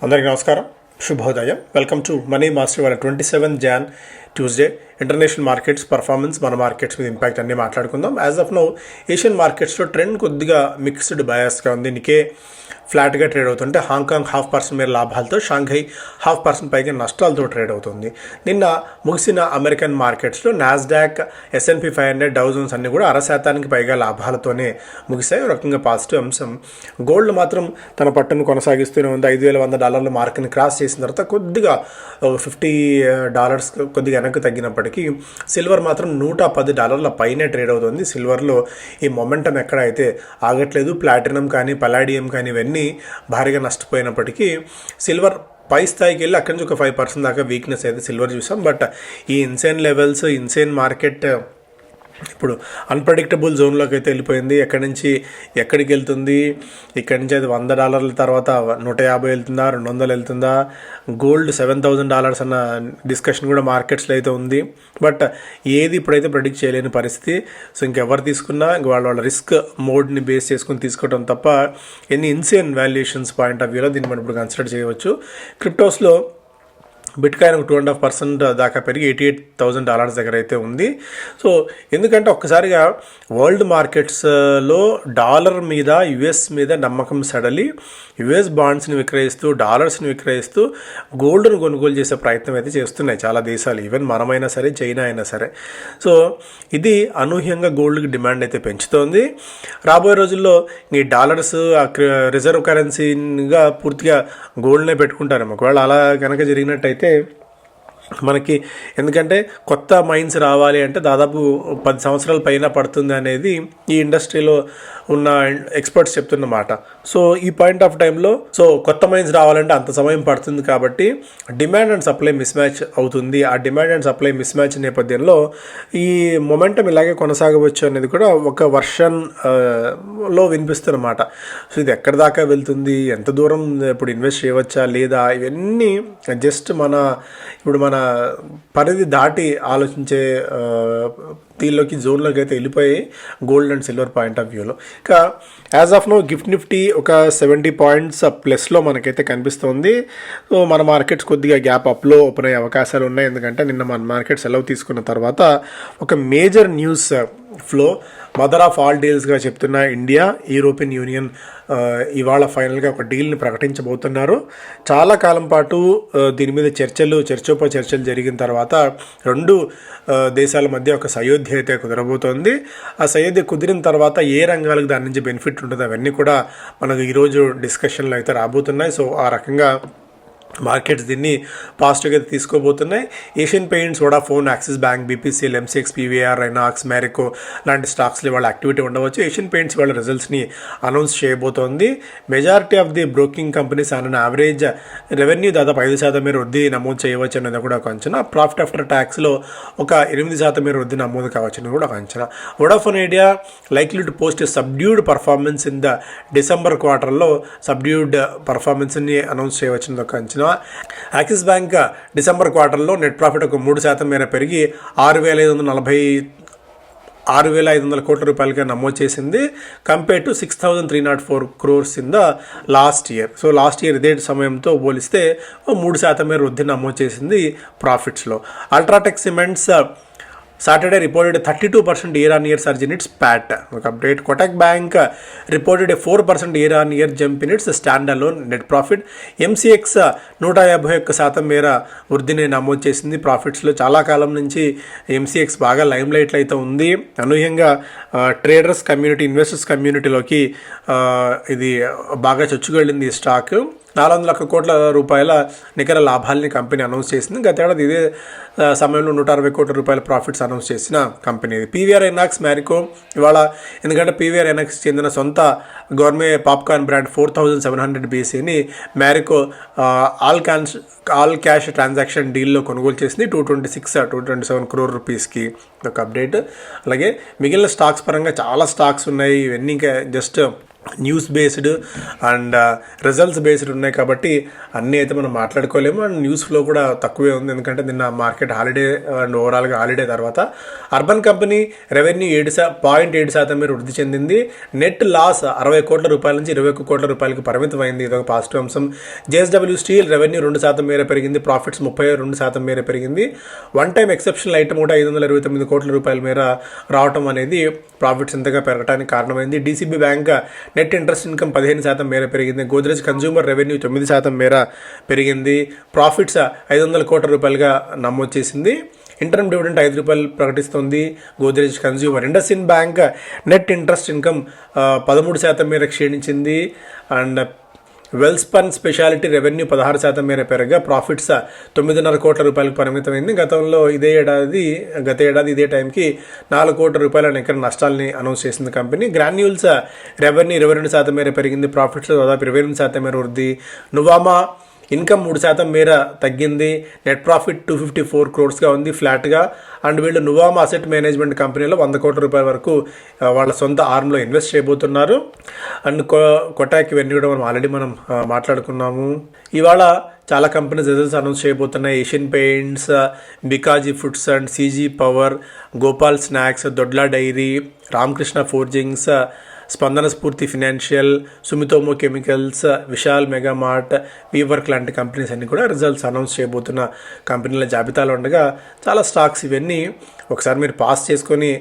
అందరికీ నమస్కారం, శుభోదయం. Welcome to money master. వాళ్ళ 27 Jan Tuesday international markets performance, మన మార్కెట్స్ మీద ఇంపాక్ట్ అన్నీ మాట్లాడుకుందాం. యాజ్ ఆఫ్ నౌ ఏషియన్ మార్కెట్స్లో ట్రెండ్ కొద్దిగా మిక్స్డ్ బయాస్గా ఉంది. నికే ఫ్లాట్గా ట్రేడ్ అవుతుంటే హాంకాంగ్ 0.5% మేర లాభాలతో, షాంఘై 0.5% పైగా నష్టాలతో ట్రేడ్ అవుతుంది. నిన్న ముగిసిన అమెరికన్ మార్కెట్స్లో నాస్డాక్, S&P 500, డౌ జోన్స్ అన్నీ కూడా 0.5% పైగా లాభాలతోనే ముగిశాయి. ఒక రకంగా పాజిటివ్ అంశం. గోల్డ్ మాత్రం తన పట్టును కొనసాగిస్తూనే ఉంది. $5,100 మార్క్ని క్రాస్ చేసిన తర్వాత కొద్దిగా $50 కొద్దిగా వెనక్కి తగ్గినప్పటికీ సిల్వర్ మాత్రం $110 పైనే ట్రేడ్ అవుతుంది. సిల్వర్లో ఈ మొమెంటం ఎక్కడైతే ఆగట్లేదు. ప్లాటినం కానీ పలాడియం కానీ ఇవన్నీ భారీగా నష్టపోయినప్పటికీ సిల్వర్ పై స్థాయికి వెళ్ళి అక్కడి నుంచి ఒక 5% దాకా వీక్నెస్ అయితే సిల్వర్ చూసాం. బట్ ఈ ఇన్సేన్ లెవెల్స్, ఇన్సేన్ మార్కెట్ ఇప్పుడు అన్ప్రెడిక్టబుల్ జోన్లోకి అయితే వెళ్ళిపోయింది. ఎక్కడి నుంచి ఎక్కడికి వెళ్తుంది, ఇక్కడి నుంచి అది $100 తర్వాత 150 వెళ్తుందా, 200 వెళ్తుందా, గోల్డ్ $7,000 అన్న డిస్కషన్ కూడా మార్కెట్స్లో అయితే ఉంది. బట్ ఏది ఇప్పుడైతే ప్రెడిక్ట్ చేయలేని పరిస్థితి. సో ఇంకెవరు తీసుకున్నా వాళ్ళ రిస్క్ మోడ్ని బేస్ చేసుకుని తీసుకోవడం తప్ప ఎన్ని ఇన్సేన్ వాల్యుయేషన్స్ పాయింట్ ఆఫ్ వ్యూలో దీన్ని మనం ఇప్పుడు కన్సిడర్ చేయవచ్చు. క్రిప్టోస్లో బిట్కాయిన్ 2.5% దాకా పెరిగి $88,000 దగ్గర అయితే ఉంది. సో ఎందుకంటే ఒక్కసారిగా వరల్డ్ మార్కెట్స్లో డాలర్ మీద, యుఎస్ మీద నమ్మకం సడలి యుఎస్ బాండ్స్ని విక్రయిస్తూ, డాలర్స్ని విక్రయిస్తూ గోల్డ్ను కొనుగోలు చేసే ప్రయత్నం అయితే చేస్తున్నాయి చాలా దేశాలు. ఈవెన్ మనమైనా సరే, చైనా అయినా సరే. సో ఇది అనూహ్యంగా గోల్డ్కి డిమాండ్ అయితే పెంచుతోంది. రాబోయే రోజుల్లో ఈ డాలర్స్ రిజర్వ్ కరెన్సీగా పూర్తిగా గోల్డ్నే పెట్టుకుంటారేమో. ఒకవేళ అలా కనుక జరిగినట్టయితే మనకి, ఎందుకంటే కొత్త మైన్స్ రావాలి అంటే దాదాపు 10 సంవత్సరాల పైన పడుతుంది అనేది ఈ ఇండస్ట్రీలో ఉన్న ఎక్స్పర్ట్స్ చెప్తున్నమాట. సో ఈ పాయింట్ ఆఫ్ టైంలో కొత్త మైన్స్ రావాలంటే అంత సమయం పడుతుంది. కాబట్టి demand and supply miss match అవుతుంది. ఆ demand and supply miss match నేపథ్యంలో ఈ మొమెంటం ఇలాగే కొనసాగవచ్చు అనేది కూడా ఒక వర్షన్లో వినిపిస్తున్నమాట. సో ఇది ఎక్కడి దాకా వెళ్తుంది, ఎంత దూరం ఇప్పుడు ఇన్వెస్ట్ చేయవచ్చా లేదా, ఇవన్నీ జస్ట్ ఇప్పుడు మన పరిధి దాటి ఆలోచించే దీనిలోకి, జోన్లోకి అయితే వెళ్ళిపోయి gold and silver point of వ్యూలో. ఇంకా యాజ్ ఆఫ్ నో నిఫ్టీ ఒక 70 పాయింట్స్ ప్లస్లో మనకైతే కనిపిస్తుంది. సో మన మార్కెట్స్ కొద్దిగా గ్యాప్ అప్లో ఓపెన్ అయ్యే అవకాశాలు ఉన్నాయి. ఎందుకంటే నిన్న మన మార్కెట్ సెలవు తీసుకున్న తర్వాత ఒక major news flow, mother of all డీల్స్గా చెప్తున్న ఇండియా, యూరోపియన్ యూనియన్ ఇవాళ ఫైనల్గా ఒక డీల్ని ప్రకటించబోతున్నారు. చాలా కాలం పాటు దీని మీద చర్చోపచర్చలు జరిగిన తర్వాత రెండు దేశాల మధ్య ఒక సయోధ్య అయితే కుదరబోతోంది. ఆ సయోధ్య కుదిరిన తర్వాత ఏ రంగాలకు దాని నుంచి బెనిఫిట్ ఉంటుంది అవన్నీ కూడా మనకు ఈరోజు డిస్కషన్లో అయితే రాబోతున్నాయి. సో ఆ రకంగా మార్కెట్స్ దీన్ని పాజిటివ్గా తీసుకోబోతున్నాయి. Asian Paints, Vodafone, Axis Bank, BPCL, MCX, PVR, Inox, Marico లాంటి స్టాక్స్లో వాళ్ళ యాక్టివిటీ ఉండవచ్చు. ఏషియన్ పెయింట్స్ వాళ్ళ రిజల్ట్స్ని అనౌన్స్ చేయబోతోంది. Majority of the broking companies on average revenue దాదాపు 5% మేర వృద్ధి నమోదు చేయవచ్చు అనేది కూడా ఒక అంచనా. ప్రాఫిట్ ఆఫ్టర్ ట్యాక్స్లో ఒక 8% మేర వృద్ధి నమోదు కావచ్చు అనేది కూడా ఒక అంచనా. Vodafone Idea likely to post subdued performance in the December క్వార్టర్లో సబ్డ్యూడ్ పర్ఫార్మెన్స్ని అనౌన్స్ చేయవచ్చు అనేది ఒక అంచనా. యాక్సిస్ బ్యాంక్ డిసెంబర్ క్వార్టర్లో నెట్ ప్రాఫిట్ ఒక 3% మేర పెరిగి 6,500 కోట్ల రూపాయలుగా నమోదు చేసింది. Compare to 6,304 crores in the last year. So last year ఇదే సమయంతో పోలిస్తే 3% మేర వృద్ధి నమోదు చేసింది ప్రాఫిట్స్లో. UltraTech cements Saturday reported a 32% year-on-year surge in its PAT. Update: Kotak Bank reported a 4% year-on-year jump in its standalone net profit. MCX 151% మేర వృద్ధిని నమోదు చేసింది ప్రాఫిట్స్లో. చాలా కాలం నుంచి MCX బాగా లైమ్ లైట్లో అయితే ఉంది. అనూహ్యంగా ట్రేడర్స్ కమ్యూనిటీ, ఇన్వెస్టర్స్ కమ్యూనిటీలోకి ఇది బాగా చొచ్చుకెళ్ళింది ఈ స్టాక్. 400 కోట్ల రూపాయల నికర లాభాలని కంపెనీ అనౌన్స్ చేసింది. గతేడాది ఇదే సమయంలో 160 కోట్ల రూపాయల ప్రాఫిట్స్ అనౌన్స్ చేసిన కంపెనీ ఇది. PVR ఐనాక్స్, మ్యారికో ఇవాళ, ఎందుకంటే PVR ఐనాక్స్ చెందిన సొంత గవర్మే పాప్కార్న్ బ్రాండ్ 4,700 BCని మ్యారికో ఆల్ క్యాష్ ట్రాన్సాక్షన్ డీల్లో కొనుగోలు చేసింది 227 crore రూపీస్కి. ఒక అప్డేట్. అలాగే మిగిలిన స్టాక్స్ పరంగా చాలా స్టాక్స్ ఉన్నాయి. ఇవన్నీ ఇంకా just news based and results based ఉన్నాయి కాబట్టి అన్నీ అయితే మనం మాట్లాడుకోలేము. అండ్ న్యూస్ ఫ్లో కూడా తక్కువే ఉంది, ఎందుకంటే నిన్న మార్కెట్ హాలిడే అండ్ ఓవరాల్గా హాలిడే తర్వాత అర్బన్ కంపెనీ రెవెన్యూ 7.7% మీరు వృద్ధి చెందింది. నెట్ లాస్ 60 కోట్ల రూపాయల నుంచి 21 కోట్ల రూపాయలకు పరిమితమైంది. ఇదొక పాజిటివ్ అంశం. జేఎస్డబ్ల్యూ స్టీల్ రెవెన్యూ 2% మేర పెరిగింది, ప్రాఫిట్స్ 32% మేర పెరిగింది. వన్ టైం ఎక్సెప్షనల్ ఐటమ్ కూడా 529 కోట్ల రూపాయల మేర రావటం అనేది ప్రాఫిట్స్ ఇంతగా పెరగడానికి కారణమైంది. DCB bank net interest income 15% మేర పెరిగింది. గోద్రేజ్ కన్జ్యూమర్ రెవెన్యూ 9% మేర పెరిగింది. ప్రాఫిట్స్ 500 కోట్ల రూపాయలుగా నమోదు చేసింది. ఇంటర్మ్ డివిడెంట్ 5 రూపాయలు ప్రకటిస్తుంది Godrej consumer. IndusInd bank net interest income 13% మేర క్షీణించింది. అండ్ వెల్స్పన్ స్పెషాలిటీ రెవెన్యూ 16% మేర పెరగగా ప్రాఫిట్స్ 9.5 కోట్ల రూపాయలకు పరిమితమైంది. గత ఏడాది ఇదే టైంకి 4 కోట్ల రూపాయల నికర నష్టాలని అనౌన్స్ చేసింది కంపెనీ. గ్రాన్యూల్స్ రెవెన్యూ 22% మేర పెరిగింది, ప్రాఫిట్స్ దాదాపు 28% మేర వృద్ధి. నువామా ఇన్కమ్ 3% మేర తగ్గింది. నెట్ ప్రాఫిట్ 254 క్రోర్స్గా ఉంది, ఫ్లాట్గా. అండ్ వీళ్ళు నువామా అసెట్ మేనేజ్మెంట్ కంపెనీలో 100 కోట్ల రూపాయల వరకు వాళ్ళ సొంత ఆర్మ్లో ఇన్వెస్ట్ చేయబోతున్నారు. అండ్ కొటాక్ ఇవన్నీ కూడా మనం మాట్లాడుకున్నాము. ఇవాళ చాలా కంపెనీస్ రిజల్ట్స్ అనౌన్స్ చేయబోతున్నాయి. Asian Paints, Bikaji foods and CG power, Gopal snacks, Dodla dairy, Ramakrishna forgings, Spandana Sphoorty financial, Sumitomo chemicals, Vishal Megamart, WeWork లాంటి కంపెనీస్ అన్నీ కూడా రిజల్ట్స్ అనౌన్స్ చేయబోతున్న కంపెనీల జాబితాలో ఉండగా చాలా స్టాక్స్ ఇవన్నీ ఒకసారి మీరు పాస్ చేసుకొని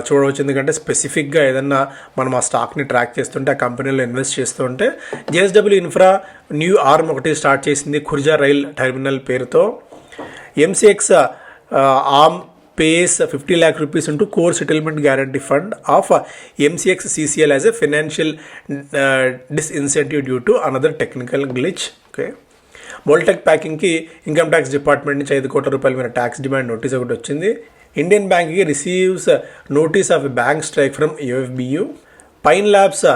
చూడవచ్చు. ఎందుకంటే స్పెసిఫిక్గా ఏదన్నా మనం ఆ స్టాక్ని ట్రాక్ చేస్తుంటే, ఆ కంపెనీలో ఇన్వెస్ట్ చేస్తుంటే, జేఎస్డబ్ల్యూ ఇన్ఫ్రా న్యూ ఆర్మ్ ఒకటి స్టార్ట్ చేసింది ఖుర్జా రైల్ టెర్మినల్ పేరుతో. MCX arm pays 50 lakh rupees into core settlement guarantee fund of MCX CCL as a financial disincentive due to another technical glitch. Okay. Boltec ప్యాకింగ్కి income tax department నుంచి 5 కోట్ల రూపాయల మీద tax demand notice ఒకటి వచ్చింది. Indian బ్యాంక్కి receives notice of bank strike from UFBU. Pine Labs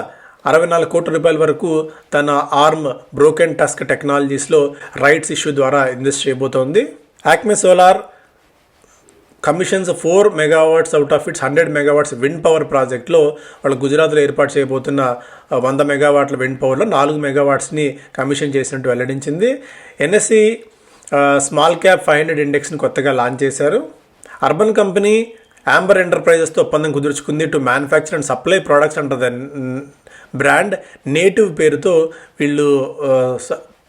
64 కోట్ల రూపాయల వరకు తన ఆర్మ్ బ్రోకెన్ టస్క్ టెక్నాలజీస్లో రైట్స్ ఇష్యూ ద్వారా ఇన్వెస్ట్ చేయబోతోంది. Acme Solar commissions 4 megawatts out of its 100 megawatts wind power ప్రాజెక్ట్లో వాళ్ళు గుజరాత్లో ఏర్పాటు చేయబోతున్న 100 మెగావాట్ల విండ్ పవర్లో 4 మెగావాట్స్ని కమిషన్ చేసినట్టు వెల్లడించింది. ఎన్ఎస్సి స్మాల్ క్యాప్ 500 ఇండెక్స్ని కొత్తగా లాంచ్ చేశారు. అర్బన్ కంపెనీ యాంబర్ ఎంటర్ప్రైజెస్తో ఒప్పందం కుదుర్చుకుంది to manufacture and supply products under the brand Native పేరుతో వీళ్ళు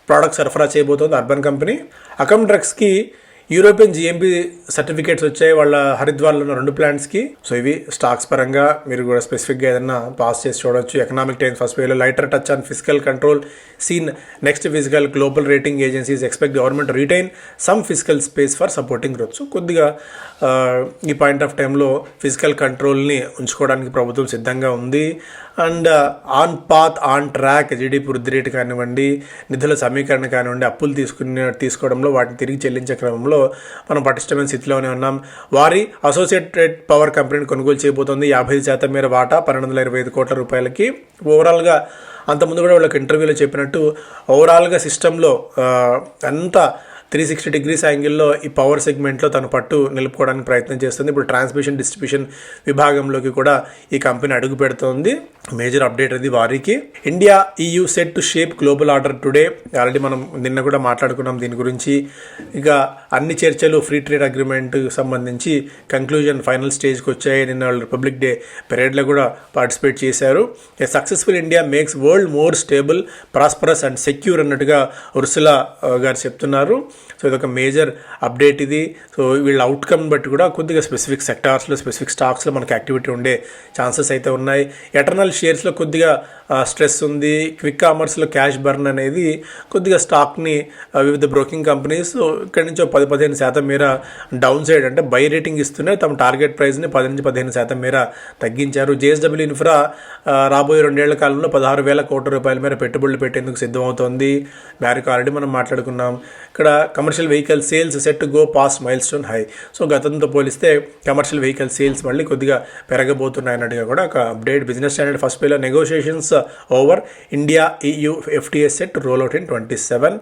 ప్రోడక్ట్ సరఫరా చేయబోతోంది అర్బన్ కంపెనీ. అకమ్ డ్రగ్స్కి యూరోపియన్ జిఎంపీ సర్టిఫికేట్స్ వచ్చాయి వాళ్ళ హరిద్వార్లో ఉన్న 2 ప్లాంట్స్కి. సో ఇవి స్టాక్స్ పరంగా మీరు కూడా స్పెసిఫిక్గా ఏదైనా పాస్ చేసి చూడవచ్చు. ఎకనామిక్ టైమ్స్ ఫస్ట్ పేలో lighter touch on fiscal control seen next fiscal global rating agencies expect government retain some fiscal space for supporting growth. So కొద్దిగా ఈ పాయింట్ ఆఫ్ టైంలో ఫిజికల్ కంట్రోల్ని ఉంచుకోవడానికి ప్రభుత్వం సిద్ధంగా ఉంది. And on path on track GDP వృద్ధి రేటు కానివ్వండి, నిధుల సమీకరణ కానివ్వండి, అప్పులు తీసుకోవడంలో వాటిని తిరిగి చెల్లించే క్రమంలో మనం పటిష్టమైన స్థితిలోనే ఉన్నాం. వారి అసోసియేటెడ్ పవర్ కంపెనీని కొనుగోలు చేయబోతోంది 55% మేర వాటా 1225 కోట్ల రూపాయలకి. ఓవరాల్గా అంతకుముందు కూడా వాళ్ళకి ఇంటర్వ్యూలో చెప్పినట్టు ఓవరాల్గా సిస్టంలో అంతా 360 degrees యాంగిల్లో ఈ పవర్ సెగ్మెంట్లో తన పట్టు నిలుపుకోవడానికి ప్రయత్నం చేస్తుంది. ఇప్పుడు ట్రాన్స్మిషన్ డిస్ట్రిబ్యూషన్ విభాగంలోకి కూడా ఈ కంపెనీ అడుగు పెడుతోంది. మేజర్ అప్డేట్ అది వారికి. India EU set to shape global order today. Already మనం నిన్న కూడా మాట్లాడుకున్నాం దీని గురించి. ఇక అన్ని చర్చలు ఫ్రీ ట్రేడ్ అగ్రిమెంట్ సంబంధించి కంక్లూజన్ ఫైనల్ స్టేజ్కి వచ్చాయి. నిన్న వాళ్ళు రిపబ్లిక్ డే పెరేడ్లో కూడా పార్టిసిపేట్ చేశారు. A successful India makes world more stable, prosperous and secure అన్నట్టుగా ఉర్సులా గారు చెప్తున్నారు. సో ఇదొక మేజర్ అప్డేట్ ఇది. సో వీళ్ళ అవుట్కమ్ బట్టి కూడా కొద్దిగా స్పెసిఫిక్ సెక్టార్స్లో స్పెసిఫిక్ స్టాక్స్లో మనకి యాక్టివిటీ ఉండే ఛాన్సెస్ అయితే ఉన్నాయి. ఎటర్నల్ షేర్స్లో కొద్దిగా స్ట్రెస్ ఉంది. క్విక్ కామర్స్లో క్యాష్ బర్న్ అనేది కొద్దిగా స్టాక్ని వివిధ బ్రోకింగ్ కంపెనీస్ ఇక్కడి నుంచి 10-15% మేర డౌన్ సైడ్ అంటే బై రేటింగ్ ఇస్తూనే తమ టార్గెట్ ప్రైస్ని 10-15% మేర తగ్గించారు. జేఎస్డబ్ల్యూ ఇన్ఫ్రా రాబోయే 2 ఏళ్ల కాలంలో 16,000 కోట్ల రూపాయల మేర పెట్టుబడులు పెట్టేందుకు సిద్ధమవుతోంది. మ్యారిక్ ఆల్రెడీ మనం మాట్లాడుకున్నాం. ఇక్కడ commercial vehicle sales set to go pass mile stone high. So గతంతో పోలిస్తే కమర్షియల్ వెహికల్ సేల్స్ మళ్ళీ కొద్దిగా పెరగబోతున్నాయి అన్నట్టుగా కూడా ఒక అప్డేట్. బిజినెస్ స్టాండర్డ్ ఫస్ట్ పేలో negotiations over, India EU FTA set roll out in 27.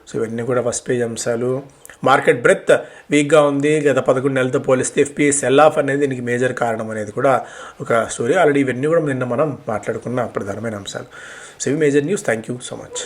So ఇవన్నీ కూడా ఫస్ట్ పేజ్ అంశాలు. మార్కెట్ బ్రెత్ వీక్గా ఉంది గత 11 నెలలతో పోలిస్తే ఎఫ్పిఐ సెల్ ఆఫ్ అనేది దీనికి మేజర్ కారణం అనేది కూడా ఒక స్టోరీ. ఆల్రెడీ ఇవన్నీ కూడా నిన్న మనం మాట్లాడుకున్న ప్రధానమైన అంశాలు. సో ఇవి major news. Thank you so much.